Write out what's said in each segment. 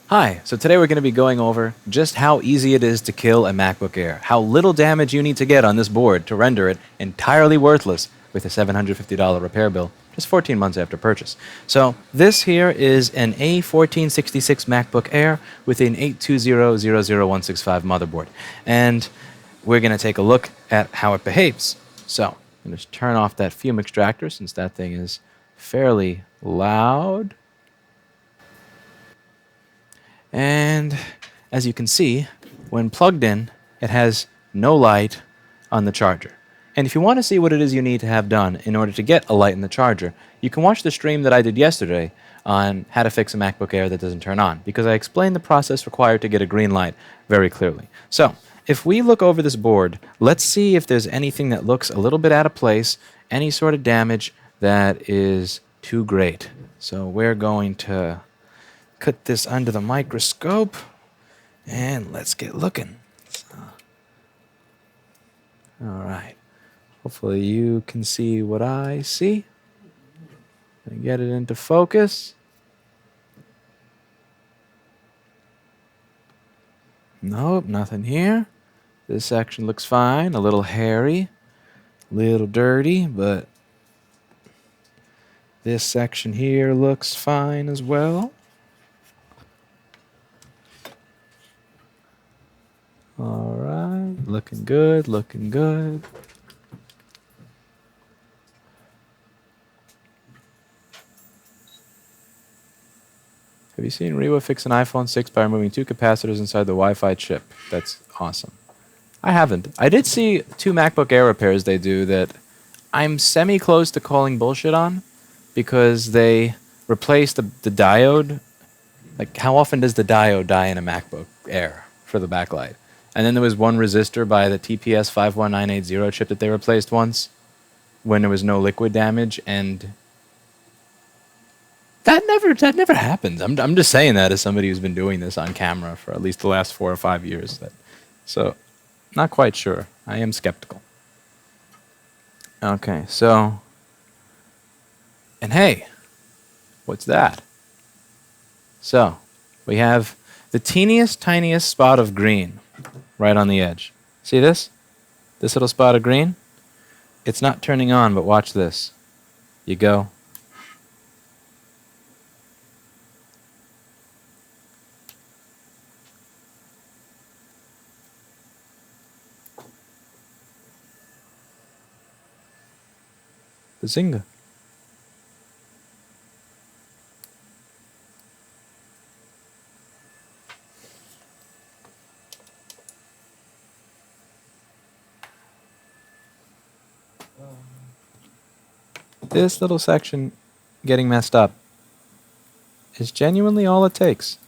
Hi, so today we're going to be going over just how easy it is to kill a MacBook Air, how little damage you need to get on this board to render it entirely worthless with a $750 repair bill just 14 months after purchase. So this here is an A1466 MacBook Air with an 820000165 motherboard, and we're going to take a look at how it behaves. So I'm going to just turn off that fume extractor since that thing is fairly loud. And as you can see, when plugged in, it has no light on the charger. And if you want to see what it is you need to have done in order to get a light in the charger, you can watch the stream that I did yesterday on how to fix a MacBook Air that doesn't turn on, because I explained the process required to get a green light very clearly. So, if we look over this board, let's see if there's anything that looks a little bit out of place, any sort of damage that is too great. So we're going to put this under the microscope, and let's get looking. All right. Hopefully you can see what I see. And get it into focus. Nope, nothing here. This section looks fine. A little hairy, a little dirty, but this section here looks fine as well. All right, looking good, looking good. Have you seen Rewa fix an iPhone 6 by removing 2 capacitors inside the Wi-Fi chip? That's awesome. I haven't. I did see 2 MacBook Air repairs they do that I'm semi-close to calling bullshit on, because they replaced the diode. Like, how often does the diode die in a MacBook Air for the backlight? And then there was one resistor by the TPS 51980 chip that they replaced once when there was no liquid damage, and that never happens. I'm just saying that as somebody who's been doing this on camera for at least the last 4 or 5 years. So, not quite sure. I am skeptical. Okay, so, and hey, what's that? So, we have the teeniest, tiniest spot of green right on the edge. See this? This little spot of green? It's not turning on, but watch this. You go. Bazinga. This little section getting messed up is genuinely all it takes.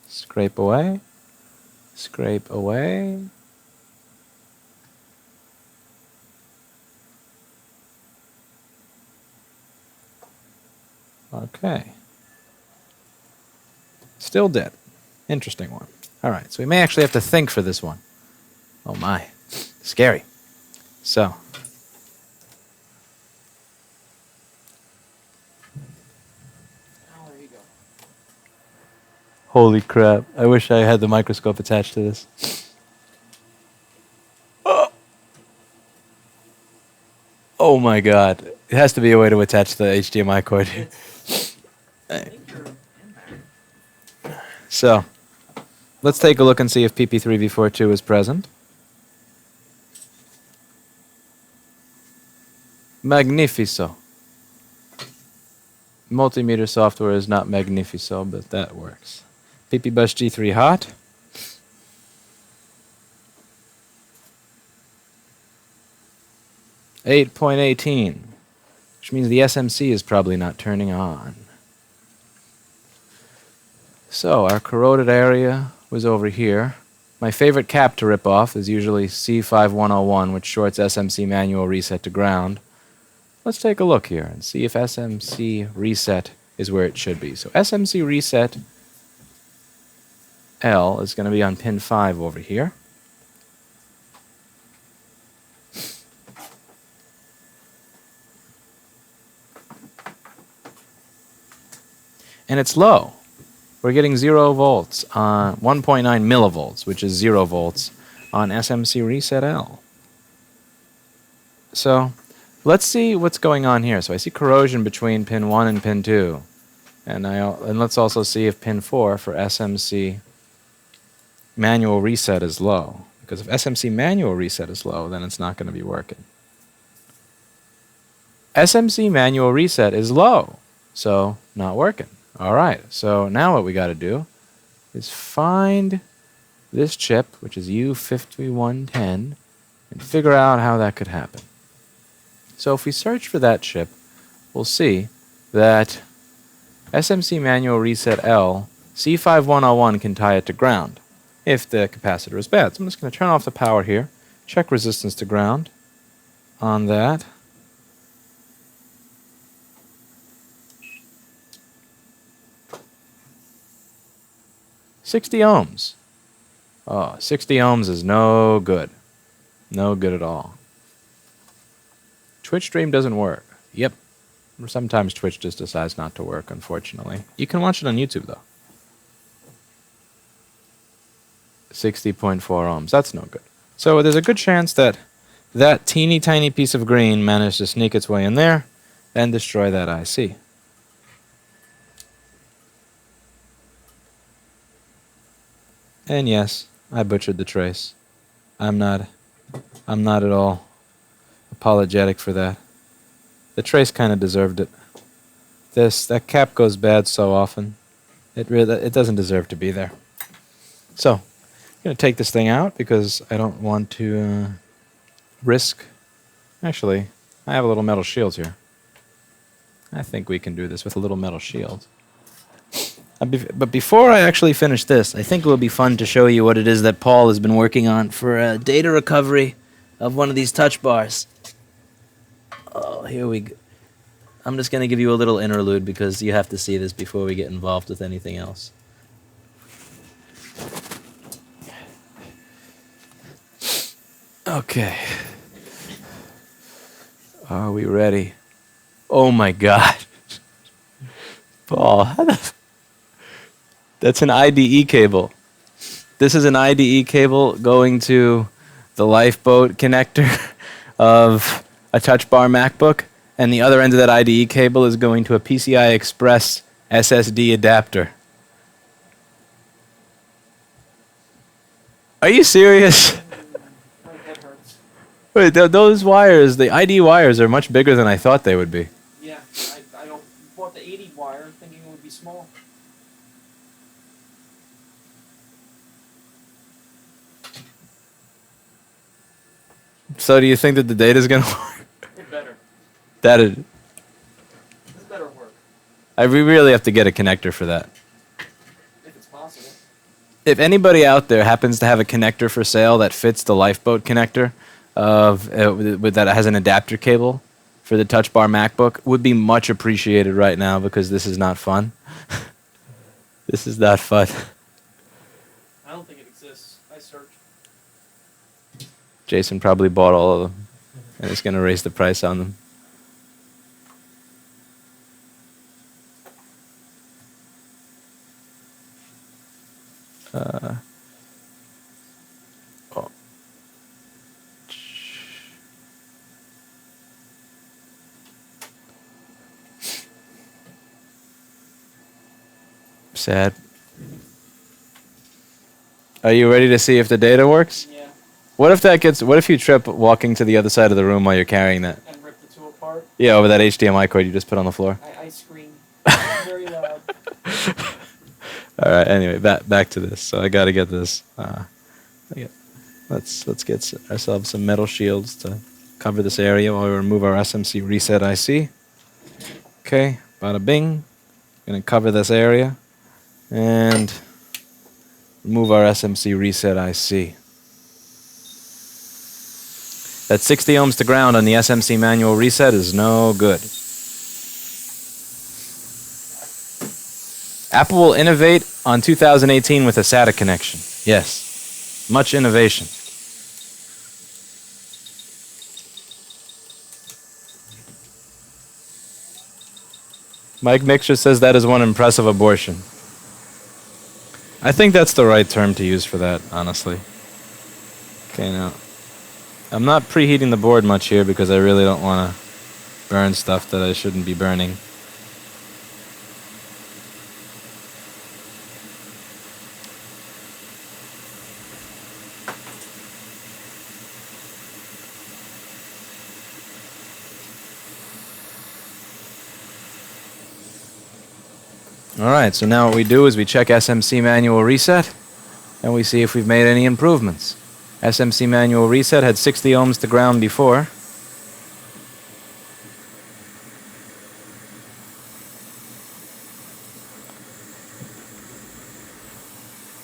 Scrape away. Scrape away. Okay. Still dead. Interesting one. All right, so we may actually have to think for this one. Oh my. Scary. So. Holy crap. I wish I had the microscope attached to this. Oh my god. It has to be a way to attach the HDMI cord here. So, let's take a look and see if PP3v42 is present. Magnifico. Multimeter software is not magnifico, but that works. PP Bus G3 hot. .18, which means the SMC is probably not turning on. So our corroded area was over here. My favorite cap to rip off is usually C5101, which shorts SMC manual reset to ground. Let's take a look here and see if SMC reset is where it should be. So SMC reset L is going to be on pin 5 over here. And it's low. We're getting 0 volts on 1.9 millivolts, which is 0 volts on SMC reset L. So let's see what's going on here. So I see corrosion between pin 1 and pin 2. And let's also see if pin 4 for SMC manual reset is low. Because if SMC manual reset is low, then it's not going to be working. SMC manual reset is low, so not working. All right, so now what we got to do is find this chip, which is U5110, and figure out how that could happen. So if we search for that chip, we'll see that SMC manual reset L, C5101 can tie it to ground if the capacitor is bad. So I'm just going to turn off the power here, check resistance to ground on that. $60 ohms. Oh, 60 ohms is no good. No good at all. Twitch stream doesn't work. Yep. Sometimes Twitch just decides not to work, unfortunately. You can watch it on YouTube, though. 60.4 ohms. That's no good. So there's a good chance that that teeny tiny piece of green managed to sneak its way in there and destroy that IC. And yes, I butchered the trace. I'm not at all apologetic for that. The trace kind of deserved it. That cap goes bad so often. It doesn't deserve to be there. So, I'm going to take this thing out because I don't want to risk. Actually, I have a little metal shield here. I think we can do this with a little metal shield. But before I actually finish this, I think it will be fun to show you what it is that Paul has been working on for data recovery of one of these touch bars. Oh, here we go. I'm just going to give you a little interlude because you have to see this before we get involved with anything else. Okay. Are we ready? Oh my God. Paul, how the... That's an IDE cable. This is an IDE cable going to the lifeboat connector of a touch bar MacBook, and the other end of that IDE cable is going to a PCI Express SSD adapter. Are you serious? Wait, those wires, the IDE wires are much bigger than I thought they would be. Yeah, I bought the 80 wire thinking it would be small. So do you think that the data's going to work? It better. This better work. We really have to get a connector for that. If it's possible. If anybody out there happens to have a connector for sale that fits the lifeboat connector that has an adapter cable for the touch bar MacBook, would be much appreciated right now because this is not fun. This is not fun. I don't think it exists. I searched. Jason probably bought all of them and is going to raise the price on them. Oh. Sad. Are you ready to see if the data works? Yeah. What if you trip walking to the other side of the room while you're carrying that? And rip the two apart? Yeah, over that HDMI cord you just put on the floor. I scream very loud. All right. Anyway, back to this. So I got to get this. Let's get ourselves some metal shields to cover this area while we remove our SMC reset IC. Okay, bada bing. Gonna cover this area and remove our SMC reset IC. That 60 ohms to ground on the SMC manual reset is no good. Apple will innovate on 2018 with a SATA connection. Yes, much innovation. Mike Mixer says that is one impressive abortion. I think that's the right term to use for that, honestly. Okay, now, I'm not preheating the board much here because I really don't want to burn stuff that I shouldn't be burning. Alright, so now what we do is we check SMC manual reset and we see if we've made any improvements. SMC manual reset had 60 ohms to ground before.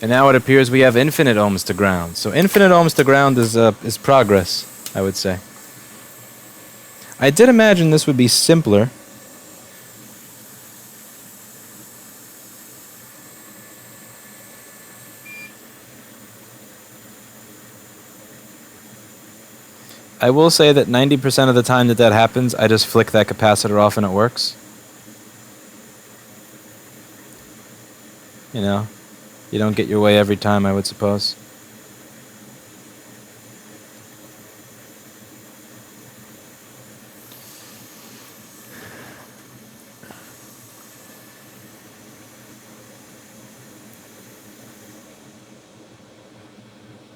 And now it appears we have infinite ohms to ground. So infinite ohms to ground is progress, I would say. I did imagine this would be simpler. I will say that 90% of the time that happens, I just flick that capacitor off and it works. You know, you don't get your way every time, I would suppose.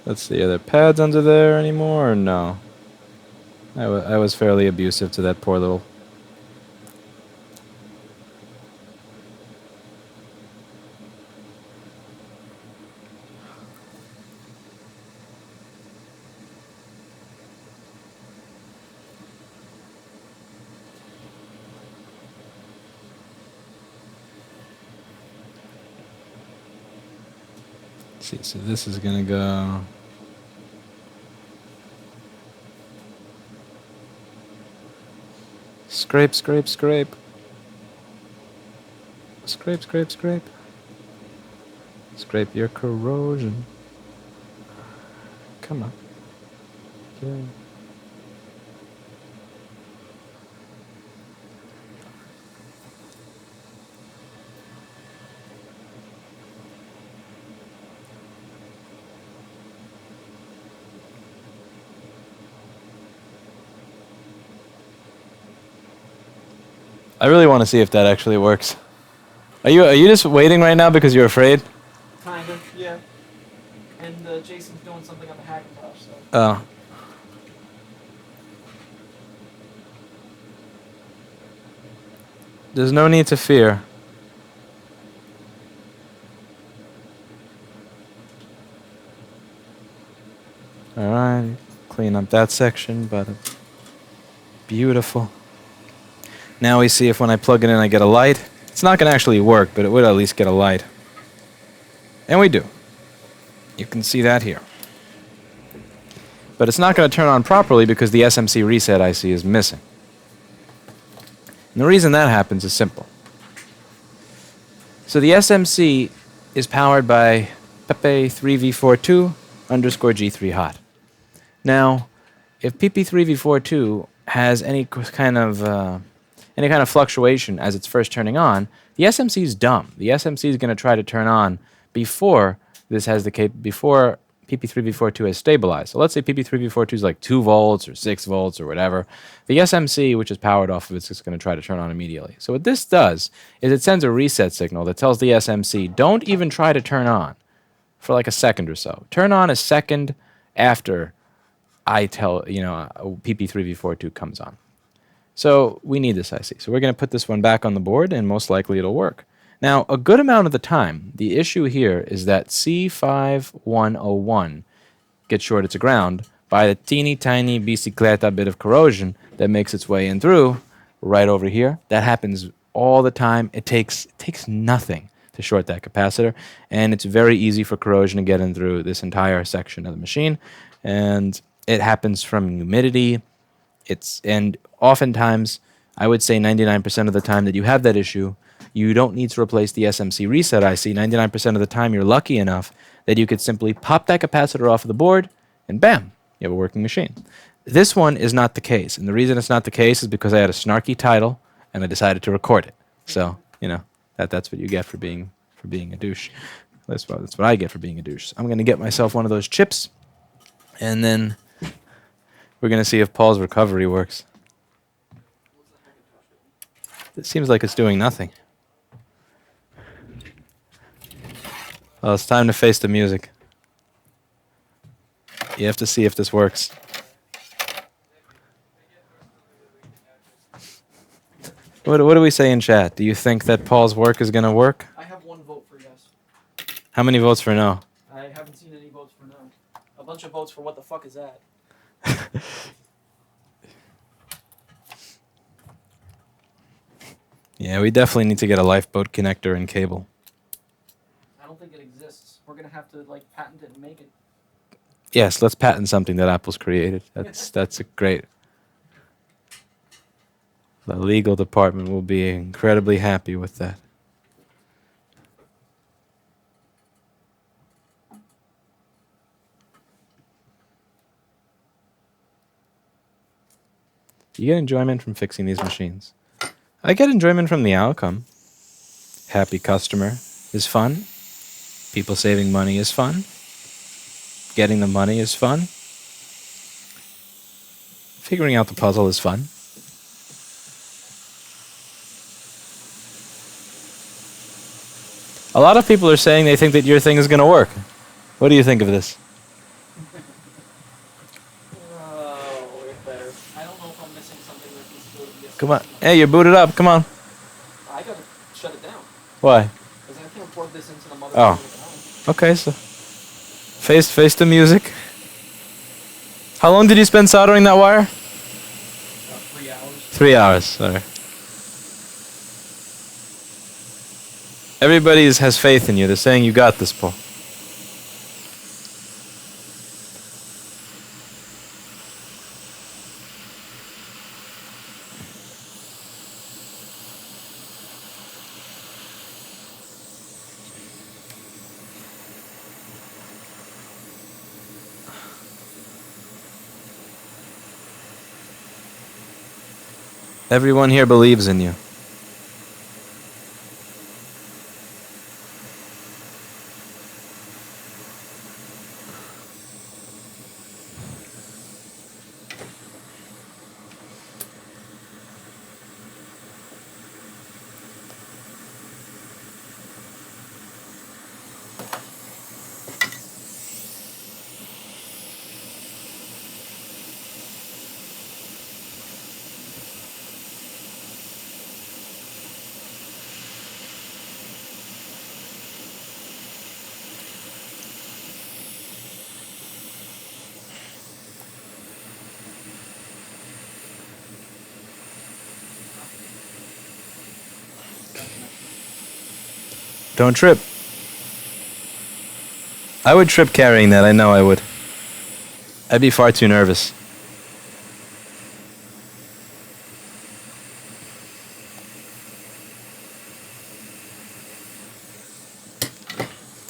Let's see, are there pads under there anymore or no? I was fairly abusive to that poor little... Let's see, so this is gonna go... Scrape, scrape, scrape. Scrape, scrape, scrape. Scrape your corrosion. Come on. Okay. I really want to see if that actually works. Are you just waiting right now because you're afraid? Kind of, yeah. And Jason's doing something on the Hackintosh, so. Oh. There's no need to fear. Alright, clean up that section, but beautiful. Now we see if when I plug it in I get a light. It's not going to actually work, but it would at least get a light. And we do. You can see that here. But it's not going to turn on properly because the SMC reset IC is missing. And the reason that happens is simple. So the SMC is powered by PP3V42 underscore G3 hot. Now, if PP3V42 has any kind of fluctuation as it's first turning on, the SMC is dumb. The SMC is going to try to turn on before this has before PP3V42 has stabilized. So let's say PP3V42 is like 2 volts or 6 volts or whatever. The SMC, which is powered off of it, is just going to try to turn on immediately. So what this does is it sends a reset signal that tells the SMC, don't even try to turn on for like a second or so. Turn on a second after I tell, PP3V42 comes on. So we need this IC. So we're going to put this one back on the board, and most likely it'll work. Now, a good amount of the time, the issue here is that C5101 gets shorted to ground by a teeny tiny bicicleta bit of corrosion that makes its way in through right over here. That happens all the time. It takes nothing to short that capacitor, and it's very easy for corrosion to get in through this entire section of the machine, and it happens from humidity. And oftentimes, I would say 99% of the time that you have that issue, you don't need to replace the SMC reset IC. 99% of the time, you're lucky enough that you could simply pop that capacitor off of the board, and bam, you have a working machine. This one is not the case, and the reason it's not the case is because I had a snarky title, and I decided to record it. So, that's what you get for being a douche. That's what I get for being a douche. I'm going to get myself one of those chips, and then we're going to see if Paul's recovery works. It seems like it's doing nothing. Well, it's time to face the music. You have to see if this works. What do we say in chat? Do you think that Paul's work is going to work? I have 1 vote for yes. How many votes for no? I haven't seen any votes for no. A bunch of votes for what the fuck is that? Yeah, we definitely need to get a lifeboat connector and cable. I don't think it exists. We're gonna have to patent it and make it. Yes, let's patent something that Apple's created. That's a great. The legal department will be incredibly happy with that. You get enjoyment from fixing these machines. I get enjoyment from the outcome. Happy customer is fun. People saving money is fun. Getting the money is fun. Figuring out the puzzle is fun. A lot of people are saying they think that your thing is going to work. What do you think of this? Oh, it's better. I don't know if I'm missing something that needs to go to the Come on. Hey, you're booted up. Come on. I gotta shut it down. Why? Because I can't plug this into the motherboard. Oh. Okay, so face the music. How long did you spend soldering that wire? 3 hours. 3 hours. Sorry. Everybody has faith in you. They're saying you got this, Paul. Everyone here believes in you. Don't trip. I would trip carrying that. I know I would. I'd be far too nervous.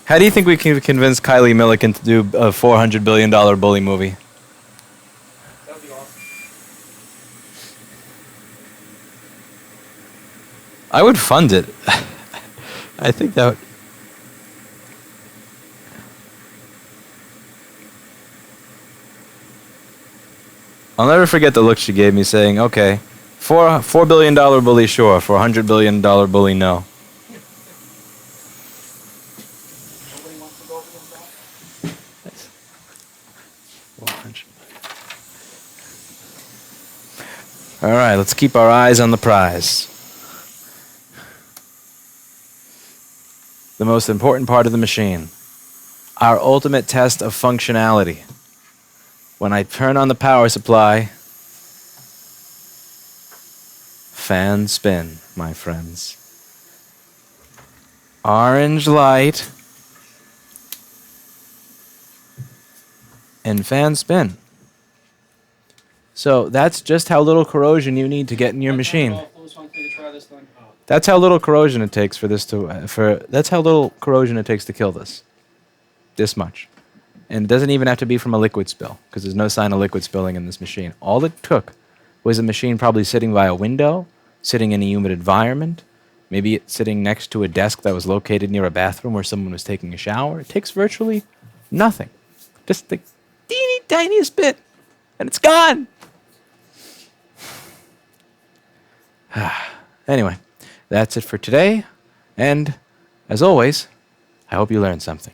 How do you think we can convince Kylie Milliken to do a $400 billion bully movie? That would be awesome. I would fund it. I think that would... I'll never forget the look she gave me saying, okay, $4 billion bully sure, $400 billion bully no. Nobody wants to go up against that? 400. All right, let's keep our eyes on the prize. The most important part of the machine. Our ultimate test of functionality. When I turn on the power supply, fan spin, my friends. Orange light and fan spin. So that's just how little corrosion you need to get in your machine. That's how little corrosion it takes for this to that's how little corrosion it takes to kill this. This much. And it doesn't even have to be from a liquid spill, because there's no sign of liquid spilling in this machine. All it took was a machine probably sitting by a window, sitting in a humid environment, maybe it's sitting next to a desk that was located near a bathroom where someone was taking a shower. It takes virtually nothing. Just the teeny tiniest bit, and it's gone. Anyway, that's it for today. And as always, I hope you learned something.